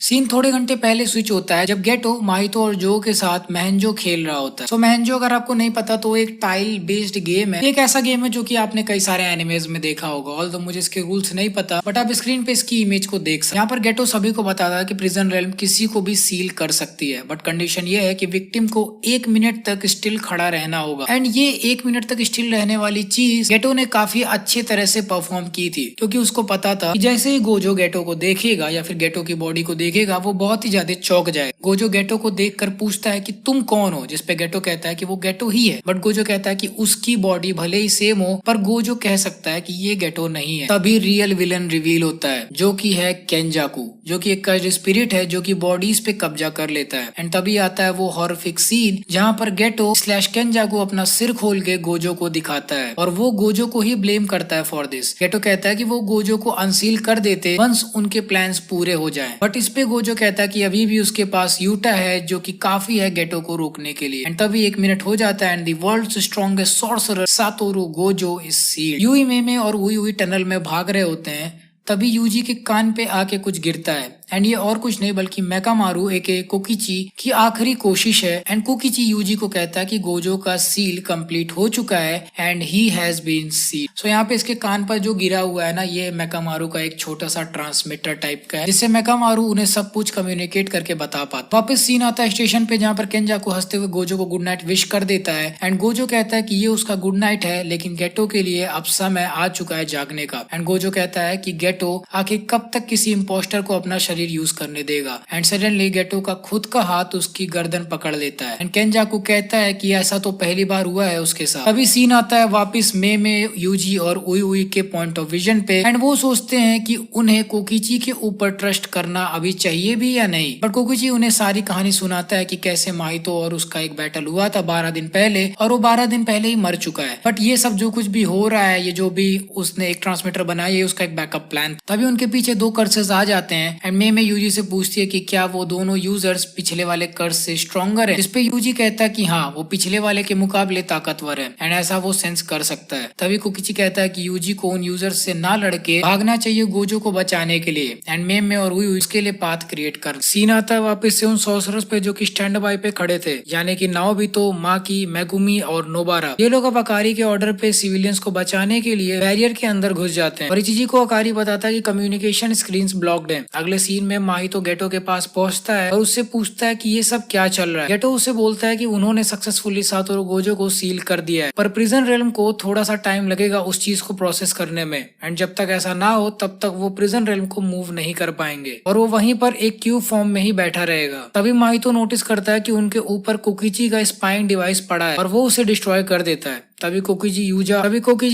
Scene थोड़े घंटे पहले स्विच होता है जब गेटो माहितो और जो के साथ महंजो खेल रहा होता है। सो महंजो अगर आपको नहीं पता तो एक टाइल बेस्ड गेम है। एक ऐसा गेम है जो कि आपने कई सारे एनिमेज में देखा होगा। ऑल्दो मुझे इसके रूल्स नहीं पता, बट आप स्क्रीन पे इसकी इमेज को देख सकते। यहाँ पर गेटो सभी को बताता है कि प्रिजन रेल्म किसी को भी सील कर सकती है, बट कंडीशन ये है कि विक्टिम को 1 मिनट तक स्टिल खड़ा रहना होगा। एंड ये 1 मिनट तक स्टिल रहने वाली चीज गेटो ने काफी अच्छे तरह से परफॉर्म की थी, क्योंकि उसको पता था कि जैसे ही गोजो गेटो को देखेगा या फिर गेटो की बॉडी को देखेगा वो बहुत ही ज्यादा चौंक जाए। गोजो गेटो को देखकर पूछता है कि तुम कौन हो, जिसपे गेटो कहता है कि वो गेटो ही है, बट गोजो कहता है कि उसकी बॉडी भले ही सेम हो पर गोजो कह सकता है कि ये गेटो नहीं है। तभी रियल विलन रिवील होता है जो कि है केंजाकू, जो कि एक कर्ज स्पिरिट है जो कि बॉडीज पे कब्जा कर लेता है। एंड तभी आता है वो हॉररिफिक सीन जहाँ पर गेटो स्लैश केंजाकू अपना सिर खोल के गोजो को दिखाता है और वो गोजो को ही ब्लेम करता है फॉर दिस। गेटो कहता है कि वो गोजो को अनसील कर देते वंस उनके प्लान्स पूरे हो जाएं, बट इस पे गोजो कहता है कि अभी भी उसके पास यूटा है जो कि काफी है गेटो को रोकने के लिए। एंड तभी 1 मिनट हो जाता है and the world's strongest sorcerer Satoru Gojo is sealed. यूई मेमे और उई उई टनल में भाग रहे होते हैं, तभी यूजी के कान पे आके कुछ गिरता है। एंड ये और कुछ नहीं बल्कि मेकामारू एके कोकिची की आखिरी कोशिश है। एंड कोकिची यूजी को कहता है कि गोजो का सील कंप्लीट हो चुका है and he has been sealed. So यहाँ पे इसके कान पर जो गिरा हुआ है ना, ये मेकामारू का एक छोटा सा ट्रांसमीटर टाइप का है, जिससे मेकामारू उन्हें सब कुछ कम्युनिकेट करके बता पाता। वापस सीन आता है स्टेशन पे जहाँ पर केंजाकू हंसते हुए गोजो को गुड नाइट विश कर देता है। एंड गोजो कहता है कि ये उसका गुड नाइट है, लेकिन गेटो के लिए अब समय आ चुका है जागने का। एंड गोजो कहता है कि गेटो आखिर कब तक किसी इम्पोस्टर को अपना शरीर यूज करने देगा। एंड सडनली गेटो का खुद का हाथ उसकी गर्दन पकड़ लेता है। एंड केंजाकू कहता है कि ऐसा तो पहली बार हुआ है उसके साथ। तभी सीन आता है वापस में यूजी और उई उई के पॉइंट ऑफ विजन पे। एंड वो सोचते हैं कि उन्हें कोकिची के ऊपर ट्रस्ट करना अभी चाहिए भी या नहीं, बट कोकिची उन्हें सारी कहानी सुनाता है कि कैसे माहितो और उसका एक बैटल हुआ था 12 दिन पहले और वो 12 दिन पहले ही मर चुका है। बट ये सब जो कुछ भी हो रहा है, ये जो भी उसने एक ट्रांसमीटर बनाया, ये उसका एक बैकअप प्लान। तभी उनके पीछे 2 कर्सेस आ जाते हैं। एंड में यूजी से पूछती है कि क्या वो दोनों यूजर्स पिछले वाले कर्स से स्ट्रॉन्गर है, जिसपे यूजी कहता है कि हाँ, वो पिछले वाले के मुकाबले ताकतवर है एंड ऐसा वो सेंस कर सकता है। तभी कोकिची कहता है कि यूजी को उन यूजर्स से ना लड़के भागना चाहिए गोजो को बचाने के लिए। एंड में और उई उसके लिए पाथ क्रिएट कर। सीन आता है वापस से उन सॉर्सरर्स पे जो कि स्टैंड बाय पे खड़े थे, यानी कि नाओबितो, माकी, मेगुमी और नोबारा। ये लोग अब अकारी के ऑर्डर पे सिविलियंस को बचाने के लिए बैरियर के अंदर घुस जाते हैं और इचिजी को अकारी बताता है कि कम्युनिकेशन स्क्रीन्स ब्लॉक्ड है। अगले सीन में माहितो गेटो के पास पहुंचता है और उससे पूछता है कि ये सब क्या चल रहा है। गेटो उससे बोलता है कि उन्होंने सक्सेसफुली सातोरू गोजो को सील कर दिया है, पर प्रिजन रेल्म को थोड़ा सा टाइम लगेगा उस चीज को प्रोसेस करने में। एंड जब तक ऐसा ना हो तब तक वो प्रिजन रेल्म को मूव नहीं कर पाएंगे और वो वहीं पर एक क्यूब फॉर्म में ही बैठा रहेगा। तभी माहितो नोटिस करता है कि उनके ऊपर कोकिची का स्पाइंग डिवाइस पड़ा है और वो उसे डिस्ट्रॉय कर देता है। तभी कोकिची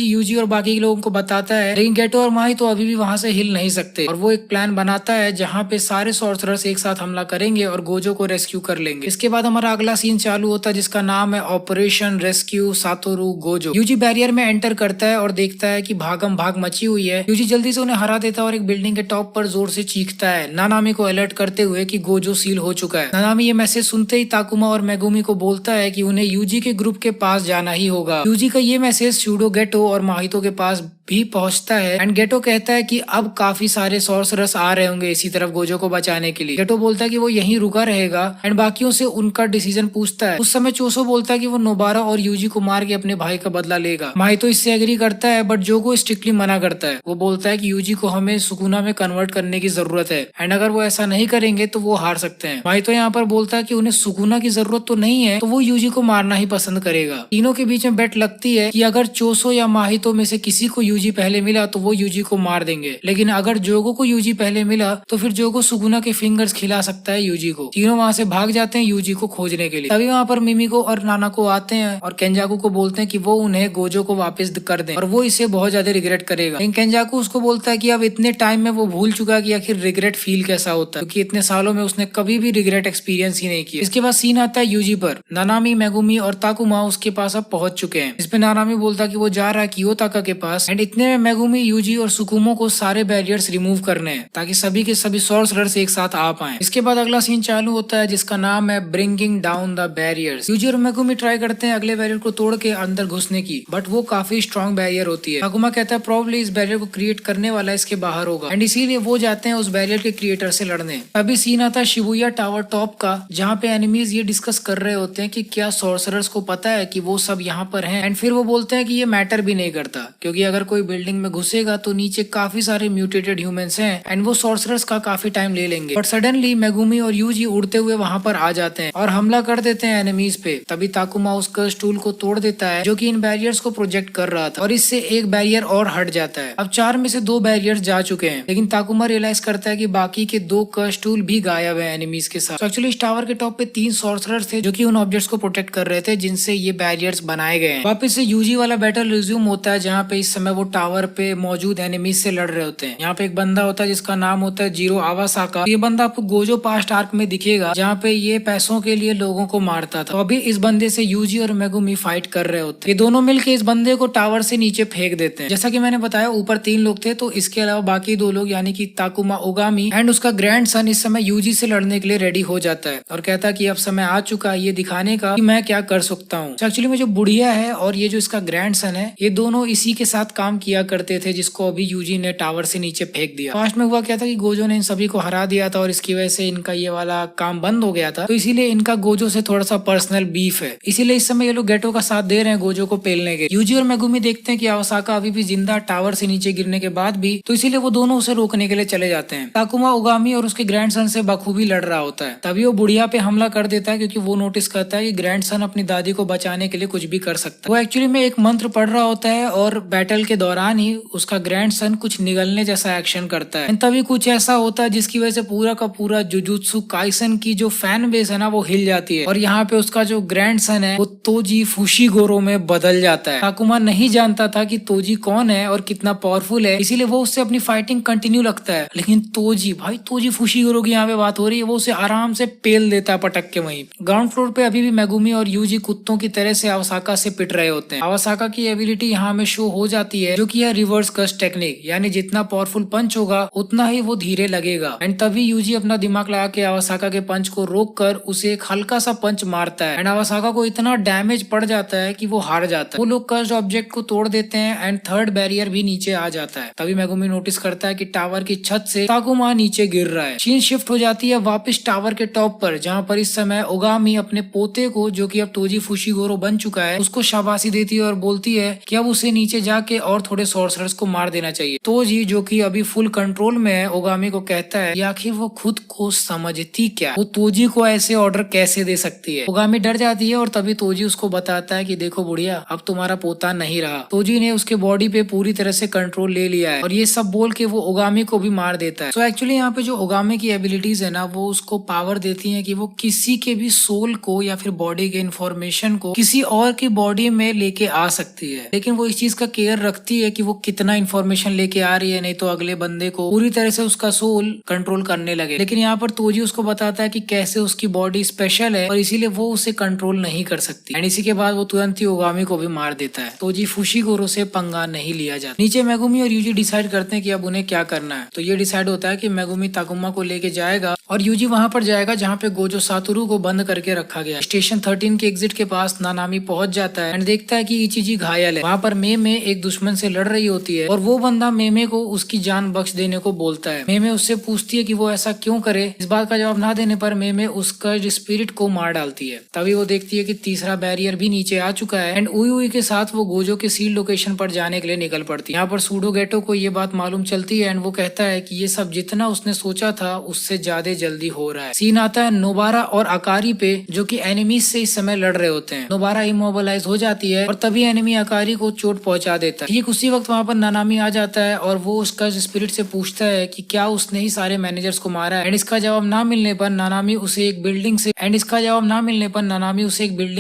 यूजी और बाकी लोगों को बताता है, लेकिन गेटो और माहितो अभी भी वहां से हिल नहीं सकते और वो एक प्लान बनाता है जहाँ पे सारे सॉर्सरर्स एक साथ हमला करेंगे और गोजो को रेस्क्यू कर लेंगे। इसके बाद हमारा अगला सीन चालू होता है जिसका नाम है operation rescue Satoru Gojo. Yuji barrier में एंटर करता है और देखता है कि भागम भाग मची हुई है। यूजी जल्दी से उन्हें हरा देता है और एक बिल्डिंग के टॉप पर जोर से चीखता है, नानामी को अलर्ट करते हुए कि गोजो सील हो चुका है। नानामी ये मैसेज सुनते ही ताकुमा और मेगुमी को बोलता है कि उन्हें यूजी के ग्रुप के पास जाना ही होगा। यूजी का ये मैसेज शूडो गेटो और माहितो के पास भी पहुंचता है। एंड गेटो कहता है कि अब काफी सारे सॉर्सरर्स आ रहे होंगे इसी तरफ गोजो को बचाने के लिए। गेटो बोलता है कि वो यहीं रुका रहेगा एंड बाकियों से उनका डिसीजन पूछता है। उस समय चोसो बोलता है कि वो नोबारा और यूजी को मार के अपने भाई का बदला लेगा। माहितो इससे एग्री करता है, बट जोगो स्ट्रिक्टली मना करता है। वो बोलता है कि यूजी को हमें सुकुना में कन्वर्ट करने की जरूरत है एंड अगर वो ऐसा नहीं करेंगे तो वो हार सकते हैं। माहितो यहाँ पर बोलता है कि उन्हें सुकुना की जरूरत तो नहीं है, तो वो यूजी को मारना ही पसंद करेगा। तीनों के बीच में बेट लगती है कि अगर चोसो या माहितो में से किसी को यूजी पहले मिला तो वो यूजी को मार देंगे, लेकिन अगर जोगो को यूजी पहले मिला तो फिर जोगो सुकुना के फिंगर्स खिला सकता है यूजी को। तीनों वहाँ से भाग जाते हैं यूजी को खोजने के लिए। तभी वहाँ पर मिमिको और नानाको आते हैं और केंजाकू को बोलते हैं कि वो उन्हें गोजो को वापस कर दें और वो इसे बहुत ज्यादा रिग्रेट करेगा। लेकिन केंजाकू उसको बोलता है कि अब इतने टाइम में वो भूल चुका कि आखिर रिग्रेट फील कैसा होता है, क्योंकि इतने सालों में उसने कभी भी रिग्रेट एक्सपीरियंस ही नहीं किया। इसके बाद सीन आता है यूजी पर। नानामी, मेगुमी और ताकुमा उसके पास अब पहुंच चुके हैं। इस पे नानामी बोलता है कि वो जा रहा है कियोताका के पास एंड इतने में मेगुमी, यूजी और सुकुमो को सारे बैरियर्स रिमूव करने हैं ताकि सभी के सभी सॉर्सरर्स एक साथ आ पाएं। इसके बाद अगला सीन चालू होता है जिसका नाम है bringing down the barriers. Yuji और मेगुमी ट्राई करते हैं अगले बैरियर को तोड़ के अंदर घुसने की, बट वो काफी स्ट्रॉन्ग बैरियर होती है। ताकुमा कहता है प्रॉब्ली इस बैरियर को क्रिएट करने वाला इसके बाहर होगा एंड इसीलिए वो जाते हैं उस बैरियर के क्रिएटर से लड़ने। अभी सीन आता है शिबुया टावर टॉप का, जहाँ पे एनिमीज ये डिस्कस कर रहे होते हैं कि क्या सॉर्सरर्स को पता है कि वो सब यहाँ पर हैं, एंड फिर वो बोलते हैं कि ये मैटर भी नहीं करता क्योंकि अगर कोई बिल्डिंग में घुसेगा तो नीचे काफी सारे म्यूटेटेड ह्यूमंस हैं एंड वो सॉर्सरर्स का काफी टाइम ले लेंगे। बट सडनली मेगुमी और यूजी उड़ते हुए वहाँ पर आ जाते हैं और हमला कर देते हैं एनिमीज पे। तभी ताकुमा उस कर्स टूल को तोड़ देता है जो कि इन बैरियर्स को प्रोजेक्ट कर रहा था और इससे एक बैरियर और हट जाता है। अब 4 में से 2 बैरियर्स जा चुके हैं, लेकिन ताकुमा रियलाइज करता है कि बाकी के 2 कर्स टूल भी गायब है एनिमीज के साथ। एक्चुअली इस टावर के टॉप पे 3 सॉर्सरर्स थे जो कि उन ऑब्जेक्ट्स को प्रोटेक्ट कर रहे थे जिनसे ये बैरियर्स बनाए गए हैं। वापस से यूजी वाला बैटल रिज्यूम होता है जहाँ पे इस समय वो टावर पे मौजूद एनिमीज से लड़ रहे होते हैं। यहाँ पे एक बंदा होता है जिसका नाम होता है जीरो आवासाका। ये बंदा आपको गोजो पास्ट आर्क में दिखेगा जहाँ पे ये पैसों के लिए लोगों को मारता था। तो अभी इस बंदे से यूजी और मेगुमी फाइट कर रहे होते हैं। ये दोनों मिलके इस बंदे को टावर से नीचे फेंक देते हैं। जैसा कि मैंने बताया ऊपर 3 लोग थे, तो इसके अलावा बाकी 2 लोग यानी कि ताकुमा ओगामी एंड उसका ग्रैंडसन इस समय यूजी से लड़ने के लिए रेडी हो जाता है और कहता है कि अब समय आ चुका है ये दिखाने का कि मैं क्या कर सकता हूँ। एक्चुअली में जो बुढ़िया है और ये जो इसका ग्रैंडसन है ये दोनों इसी के साथ काम किया करते थे जिसको अभी यूजी ने टावर से नीचे फेंक दिया। फास्ट में हुआ क्या था कि गोजो ने इन सभी को हरा दिया था और इसकी वजह से इनका ये वाला काम बंद हो गया था, तो इसीलिए इनका गोजो से थोड़ा सा पर्सनल बीफ है। इसीलिए इस समय ये लोग गेटो का साथ दे रहे हैं गोजो को पेलने के। यूजी और मेगुमी देखते हैं कि आवासाका अभी भी जिंदा टावर से नीचे गिरने के बाद भी, तो इसीलिए वो दोनों उसे रोकने के लिए चले जाते हैं। ताकुमा ओगामी और उसके ग्रैंडसन से बखूबी लड़ रहा होता है। तभी वो बुढ़िया पे हमला कर देता है क्योंकि वो नोटिस करता है कि ग्रैंडसन अपनी दादी को बचाने के लिए कुछ भी कर सकता है। वो एक्चुअली में एक मंत्र पढ़ रहा होता है और बैटल के दौरान ही उसका ग्रैंडसन कुछ निगलने जैसा एक्शन करता है। तभी कुछ ऐसा होता है जिसकी वजह से पूरा का पूरा जुजुत्सु काइसन की जो फैन बेस है ना वो हिल जाती है और यहाँ पे उसका जो ग्रैंडसन है वो तोजी फुशिगोरो में बदल जाता है। ताकुमा नहीं जानता था कि तोजी कौन है और कितना पावरफुल है, इसीलिए वो उससे अपनी फाइटिंग कंटिन्यू रखता है। लेकिन तोजी फुशिगोरो की यहाँ पे बात हो रही है, वो उसे आराम से पेल देता है पटक के। वहीं ग्राउंड फ्लोर पे अभी भी मेगुमी और यूजी कुत्तों की तरह से आवासाका से पिट रहे होते हैं। आवासाका की एबिलिटी यहाँ में शो हो जाती है जो कि है रिवर्स कर्स टेक्निक, यानी जितना पावरफुल पंच होगा उतना ही वो धीरे लगेगा। एंड तभी यूजी अपना दिमाग लगा के आवासाका के पंच को रोक कर उसे एक हल्का सा पंच मारता है एंड आवासाका को इतना डैमेज पड़ जाता है कि वो हार जाता है। वो लोग कर्स्ड ऑब्जेक्ट को तोड़ देते हैं एंड थर्ड बैरियर भी नीचे आ जाता है। तभी मेगुमी नोटिस करता है कि टावर की छत से ताकुमा नीचे गिर रहा है। सीन शिफ्ट हो जाती है वापस टावर के टॉप पर, जहाँ पर इस समय ओगामी अपने पोते को, जो कि अब तोजी फुशिगोरो बन चुका है, उसको शाबाशी देती है और बोलती है कि अब उसे नीचे जाके और थोड़े सॉर्सरर्स को मार देना चाहिए। तोजी जो कि अभी फुल कंट्रोल में है ओगामी को कहता है कि आखिर वो खुद को समझती क्या, वो तोजी को ऐसे ऑर्डर कैसे दे सकती है। ओगामी डर जाती है और तभी तोजी उसको बताता है कि देखो बुढ़िया, अब तुम्हारा पोता नहीं रहा। तोजी ने उसके बॉडी पे पूरी तरह से कंट्रोल ले लिया है और ये सब बोल के वो ओगामी को भी मार देता है। तो एक्चुअली यहाँ पे जो ओगामी की एबिलिटीज है ना वो उसको पावर देती है कि वो किसी के भी सोल को या फिर बॉडी के इंफॉर्मेशन को किसी और की बॉडी में लेके आ सकती है, लेकिन वो इस चीज का केयर रखती है कि वो कितना इंफॉर्मेशन लेके आ रही है, नहीं तो अगले बंदे को पूरी तरह से उसका सोल कंट्रोल करने लगे। लेकिन यहाँ पर तोजी उसको बताता है कि कैसे उसकी बॉडी स्पेशल है और इसीलिए वो उसे कंट्रोल नहीं कर सकती। एंड इसी के बाद वो तुरंत ही ओगामी को भी मार देता है। तोजी फुशिगोरो से पंगा नहीं लिया जाता। नीचे मेगुमी और यूजी डिसाइड करते हैं कि अब उन्हें क्या करना है। तो ये डिसाइड होता है कि मेगुमी ताकुमा को लेके जाएगा और यूजी वहां पर जाएगा जहाँ पे गोजो सातोरू को बंद करके रखा गया। स्टेशन 13 के एग्जिट के पास नानामी पहुंच जाता है एंड देखता है कि इचिजी घायल है। वहाँ पर मेमे एक दुश्मन से लड़ रही होती है और वो बंदा मेमे को उसकी जान बख्श देने को बोलता है। मेमे उससे पूछती है कि वो ऐसा क्यों करे। इस बात का जवाब ना देने पर मेमे उसका स्पिरिट को मार डालती है। तभी वो देखती है कि तीसरा बैरियर भी नीचे आ चुका है एंड उई के साथ वो गोजो के सील लोकेशन पर जाने के लिए निकल पड़ती है। यहाँ पर सूडो गेटो को ये बात मालूम चलती है एंड वो कहता है कि ये सब जितना उसने सोचा था उससे ज्यादा जल्दी हो रहा है। सीन आता है नोबारा और अकारी पे, जो कि एनिमीज से इस समय लड़ रहे होते हैं। नोबारा इमोबिलाइज हो जाती है और तभी एनिमी अकारी को चोट पहुंचा देता है। ठीक उसी वक्त वहाँ पर नानामी आ जाता है और वो उसका स्पिरिट से पूछता है कि क्या उसने ही सारे मैनेजर्स को मारा है। एंड इसका जवाब ना मिलने पर नानामी उसे एक बिल्डिंग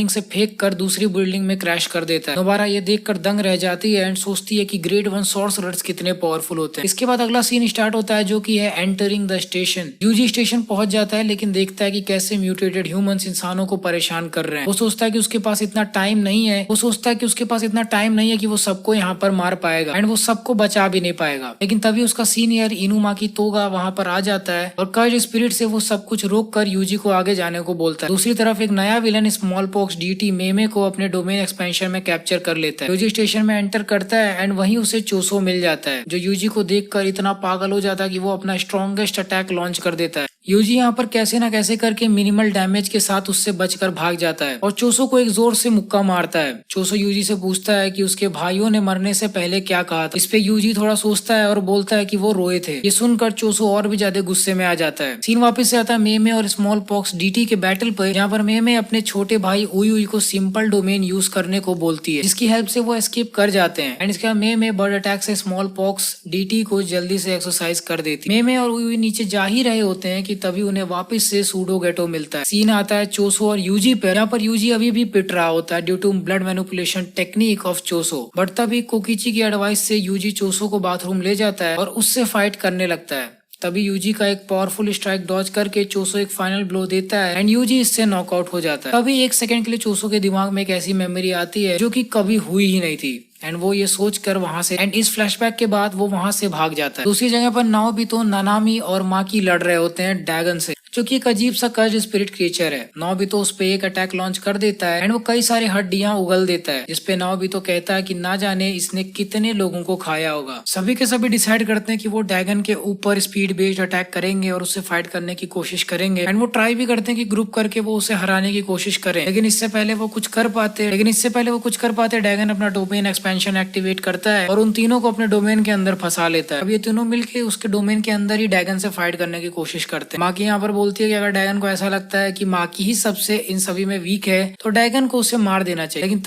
से फेंक कर दूसरी बिल्डिंग में क्रैश कर देता है। नोबारा ये देख कर दंग रह जाती है एंड सोचती है कि ग्रेड 1 सॉर्सरर्स कितने पावरफुल होते हैं। इसके बाद अगला सीन स्टार्ट होता है जो कि है entering the station. Yuji station पहुंच जाता है लेकिन देखता है कि कैसे म्यूटेटेड ह्यूमंस इंसानों को परेशान कर रहे हैं। वो सोचता है कि उसके पास इतना टाइम नहीं है कि वो सबको यहाँ पर मार पाएगा एंड वो सबको बचा भी नहीं पाएगा। लेकिन तभी उसका सीनियर इनुमाकी तोगा वहां पर आ जाता है और कर्ज स्पिरिट से वो सब कुछ रोक कर यूजी को आगे जाने को बोलता है। दूसरी तरफ एक नया विलन स्मॉल पॉक्स डीटी मेमे को अपने डोमेन एक्सपेंशन में कैप्चर कर लेता है। यूजी स्टेशन में एंटर करता है एंड वहीं उसे चोसो मिल जाता है, जो यूजी को देखकर इतना पागल हो जाता है कि वो अपना स्ट्रॉन्गेस्ट अटैक लॉन्च कर देता है। यूजी यहाँ पर कैसे न कैसे करके मिनिमल डैमेज के साथ उससे बचकर भाग जाता है और चोसो को एक जोर से मुक्का मारता है। चोसो यूजी से पूछता है कि उसके भाइयों ने मरने से पहले क्या कहा था। इस पे यूजी थोड़ा सोचता है और बोलता है कि वो रोए थे। ये सुनकर चोसो और भी ज्यादा गुस्से में आ जाता है। सीन वापस से आता है मेमे और स्मॉल पॉक्स डीटी के बैटल पर, जहाँ पर मेमे अपने छोटे भाई उई को सिंपल डोमेन यूज करने को बोलती है, जिसकी हेल्प से वो एस्केप कर जाते हैं एंड इसके बाद मेमे बर्ड अटैक से स्मॉल पॉक्स डीटी को जल्दी से एक्सरसाइज कर देती है। मेमे और उई नीचे जा ही रहे होते हैं कि तभी उन्हें वापस से सूडो गेटो मिलता है। सीन आता है चोसो और यूजी पर, यहाँ पर यूजी अभी भी पिट रहा होता है due to blood manipulation technique of Choso. But तभी कोकिची की एडवाइस से यूजी चोसो को बाथरूम ले जाता है और उससे फाइट करने लगता है। तभी यूजी का एक पावरफुल स्ट्राइक डॉज करके चोसो एक फाइनल ब्लो देता है एंड यूजी इससे नॉकआउट हो जाता है। तभी एक सेकंड के लिए चोसो के दिमाग में एक ऐसी मेमोरी आती है जो कि कभी हुई ही नहीं थी एंड वो ये सोच कर वहां से एंड इस फ्लैशबैक के बाद वो वहां से भाग जाता है। दूसरी जगह पर नाओबितो, नानामी और माकी लड़ रहे होते हैं ड्रैगन से, जो कि एक अजीब सा कर्ज स्पिरिट क्रिएचर है। नाओबितो उस पे एक अटैक लॉन्च कर देता है एंड वो कई सारे हड्डियां उगल देता है, जिसपे नाओबितो कहता है कि ना जाने इसने कितने लोगों को खाया होगा। सभी के सभी डिसाइड करते हैं कि वो ड्रैगन के ऊपर स्पीड बेस्ड अटैक करेंगे और उससे फाइट करने की कोशिश करेंगे एंड वो ट्राई भी करते हैं कि ग्रुप करके वो उसे हराने की कोशिश करें। लेकिन इससे पहले वो कुछ कर पाते ड्रैगन अपना डोमेन एक्सपेंशन एक्टिवेट करता है और उन तीनों को अपने डोमेन के अंदर फंसा लेता है। अब ये तीनों मिलके उसके डोमेन के अंदर ही ड्रैगन से फाइट करने की कोशिश करते हैं। माकी यहाँ पर बोलती है कि अगर ड्रैगन को ऐसा लगता है कि माकी ही सबसे इन सभी में वीक है तो ड्रैगन को उसे मार देना चाहिए। लेकिन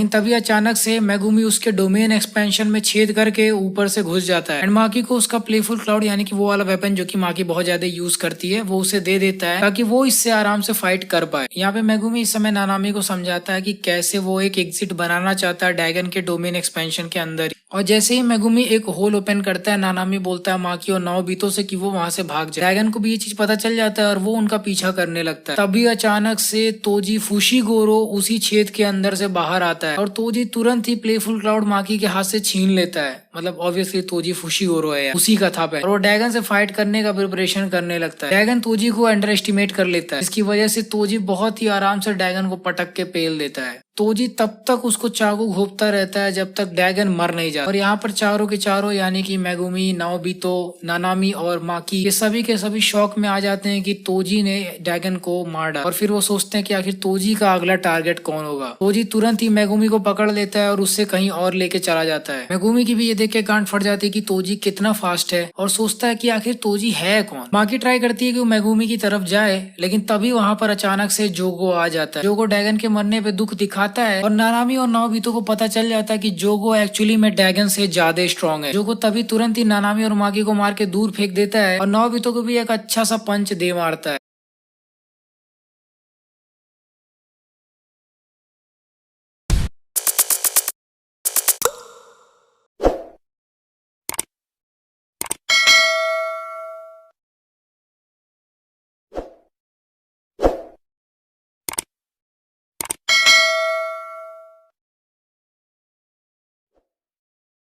तभी अचानक से मेगुमी उसके डोमेन एक्सपेंशन में छेद करके ऊपर से घुस जाता है एंड माकी को उसका प्लेफुल क्लाउड यानी कि वो वाला वेपन जो कि माकी बहुत ज्यादा यूज करती है वो उसे दे देता है ताकि वो इससे आराम से फाइट कर पाए। यहाँ पे मेगुमी इस समय नानामी को समझाता है कि कैसे वो एक एग्जिट बनाना चाहता है ड्रैगन के डोमेन एक्सपेंशन के अंदर, और जैसे ही मेगुमी एक होल ओपन करता है नानामी बोलता है माकी और नाओबितो से कि वो वहां से भाग जाए। ड्रैगन को भी ये चीज पता चल जाता है और वो उनका पीछा करने लगता है। तभी अचानक से तोजी फुशिगोरो उसी छेद के अंदर से बाहर आता है और तोजी तुरंत ही प्लेफुल क्लाउड माकी के हाथ से छीन लेता है। मतलब ऑब्वियसली तोजी फुशिगोरो है, उसी का था और वो ड्रैगन से फाइट करने का प्रिपरेशन करने लगता है। ड्रैगन तोजी को अंडर एस्टिमेट कर लेता है, इसकी वजह से तोजी बहुत ही आराम से ड्रैगन को पटक के पेल देता है। तोजी तब तक उसको चाकू घोंपता रहता है जब तक ड्रैगन मर नहीं जाता। और यहाँ पर चारों के चारों यानी कि मेगुमी, नाओबितो, नानामी और माकी ये सभी के सभी शौक में आ जाते हैं कि तोजी ने ड्रैगन को मार डाला और फिर वो सोचते हैं कि आखिर तोजी का अगला टारगेट कौन होगा। तोजी तुरंत ही मेगुमी को पकड़ लेता है और उससे कहीं और लेके चला जाता है। मेगुमी की भी ये देख के गांठ फट जाती है कि तोजी कितना फास्ट है और सोचता है कि आखिर तोजी है कौन। माकी ट्राई करती है कि वो मेगुमी की तरफ जाए, लेकिन तभी वहां पर अचानक से जोगो आ जाता है। जोगो ड्रैगन के मरने पे दुख दिखाता है और नानामी और नाओबितो को पता चल जाता है कि जोगो एक्चुअली में ड्रैगन से ज्यादा स्ट्रॉन्ग है। जोगो तभी तुरंत ही नानामी और माकी को मार के दूर फेंक देता है और नाओबितो को भी एक अच्छा सा पंच दे मारता है।